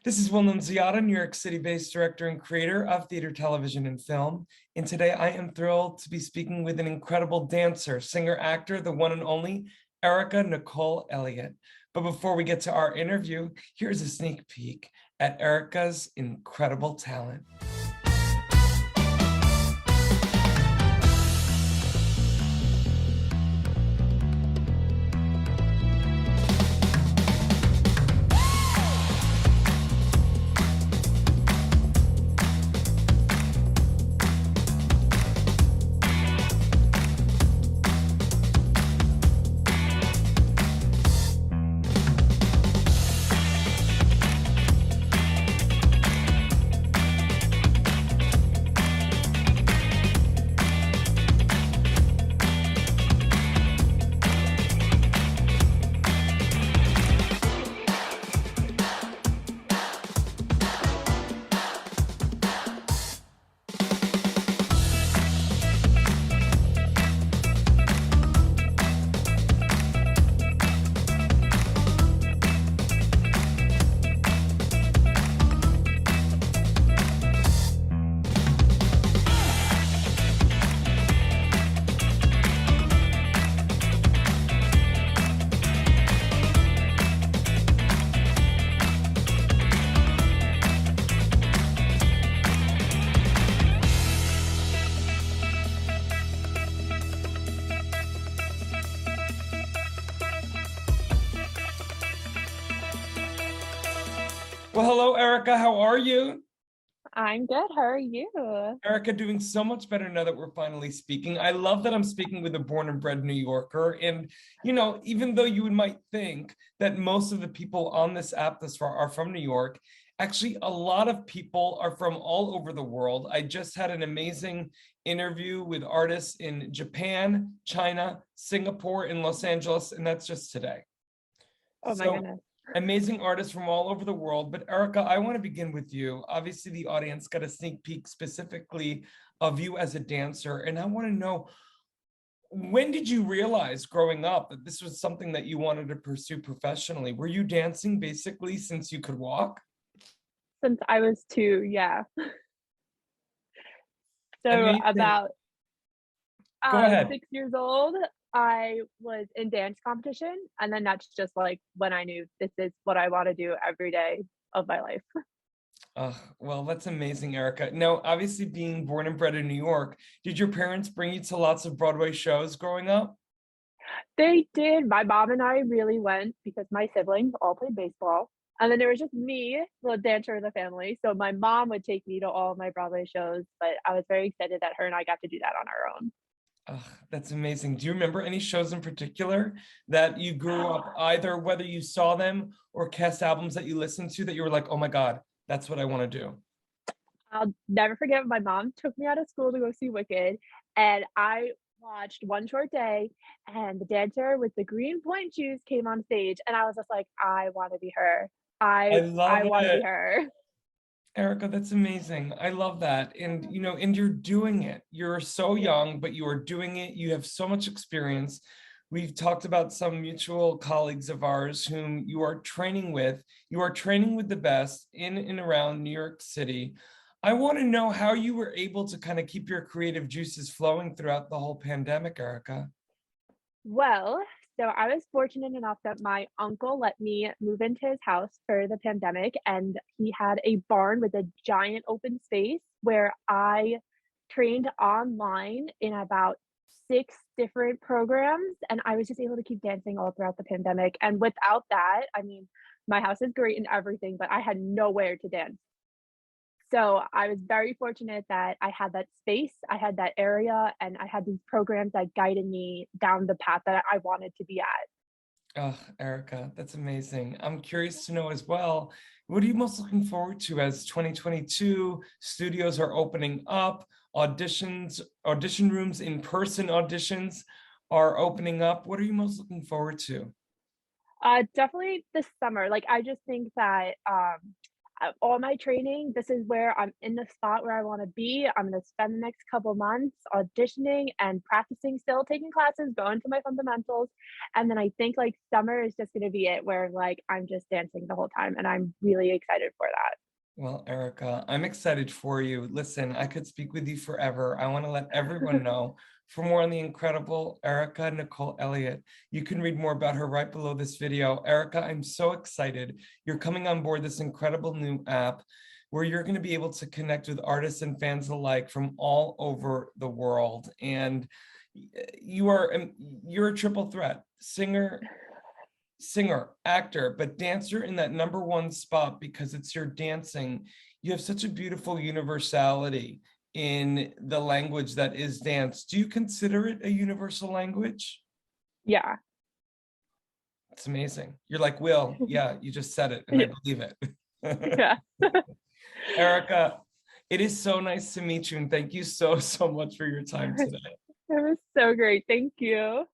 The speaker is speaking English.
This is William Ziada, New York City-based director and creator of theater, television, and film. And today I am thrilled to be speaking with an incredible dancer, singer, actor, the one and only ERICA Nicole Elliot. But before we get to our interview, here's a sneak peek at ERICA's incredible talent. Well, hello, ERICA. How are you? I'm good. How are you? ERICA, doing so much better now that we're finally speaking. I love that I'm speaking with a born and bred New Yorker. And, you know, even though you might think that most of the people on this app thus far are from New York, actually, a lot of people are from all over the world. I just had an amazing interview with artists in Japan, China, Singapore, and Los Angeles, and that's just today. Oh my goodness. Amazing artists from all over the world. But ERICA, I want to begin with you. Obviously, the audience got a sneak peek specifically of you as a dancer. And I want to know, when did you realize growing up that this was something that you wanted to pursue professionally? Were you dancing basically since you could walk? Since I was 2, yeah. So Amazing. about Go ahead. 6 years old, I was in dance competition, and then that's just like when I knew this is what I want to do every day of my life. Well, that's amazing, ERICA. Now, obviously being born and bred in New York, did your parents bring you to lots of Broadway shows growing up? They did. My mom and I really went because my siblings all played baseball. And then there was just me, the dancer in the family. So my mom would take me to all of my Broadway shows, but I was very excited that her and I got to do that on our own. That's amazing. Do you remember any shows in particular that you grew up, either whether you saw them or cast albums that you listened to that you were like, oh my God, that's what I want to do? I'll never forget my mom took me out of school to go see Wicked, and I watched One Short Day, and the dancer with the green point shoes came on stage, and I was just like, I want to be her. I I love want to it. be her. ERICA, that's amazing. I love that. And, you know, and you're doing it. You're so young, but you are doing it. You have so much experience. We've talked about some mutual colleagues of ours whom you are training with. You are training with the best in and around New York City. I want to know how you were able to kind of keep your creative juices flowing throughout the whole pandemic, ERICA. Well, so I was fortunate enough that my uncle let me move into his house for the pandemic, and he had a barn with a giant open space where I trained online in about 6 different programs, and I was just able to keep dancing all throughout the pandemic. And without that, I mean, my house is great and everything, but I had nowhere to dance. So I was very fortunate that I had that space, I had that area, and I had these programs that guided me down the path that I wanted to be at. Oh, ERICA, that's amazing. I'm curious to know as well, what are you most looking forward to as 2022 studios are opening up, audition rooms, in-person auditions are opening up? What are you most looking forward to? Definitely this summer. Like, I just think that all my training, this is where I'm in the spot where I want to be. I'm going to spend the next couple months auditioning and practicing, still taking classes, going to my fundamentals. And then I think like summer is just going to be it where like I'm just dancing the whole time. And I'm really excited for that. Well, Erica, I'm excited for you. Listen, I could speak with you forever. I want to let everyone know, for more on the incredible Erica Nicole Elliot, you can read more about her right below this video. Erica, I'm so excited. You're coming on board this incredible new app where you're going to be able to connect with artists and fans alike from all over the world. And you're a triple threat, singer, actor, but dancer in that #1 spot because it's your dancing. You have such a beautiful universality in the language that is dance. Do you consider it a universal language? Yeah. It's amazing. You're like, Will, yeah, you just said it and I believe it. Yeah. Erica, it is so nice to meet you and thank you so much for your time today. It was so great. Thank you.